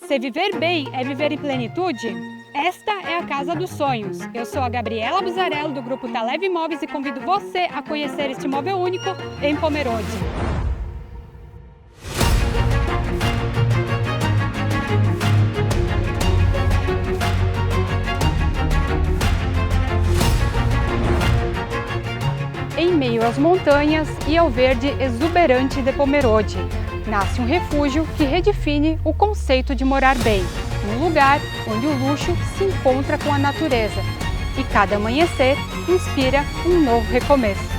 Se viver bem é viver em plenitude? Esta é a Casa dos Sonhos. Eu sou a Gabriela Buzarello, do Grupo Taleb Imóveis, e convido você a conhecer este imóvel único em Pomerode. Em meio às montanhas e ao verde exuberante de Pomerode, nasce um refúgio que redefine o conceito de morar bem, num lugar onde o luxo se encontra com a natureza e cada amanhecer inspira um novo recomeço.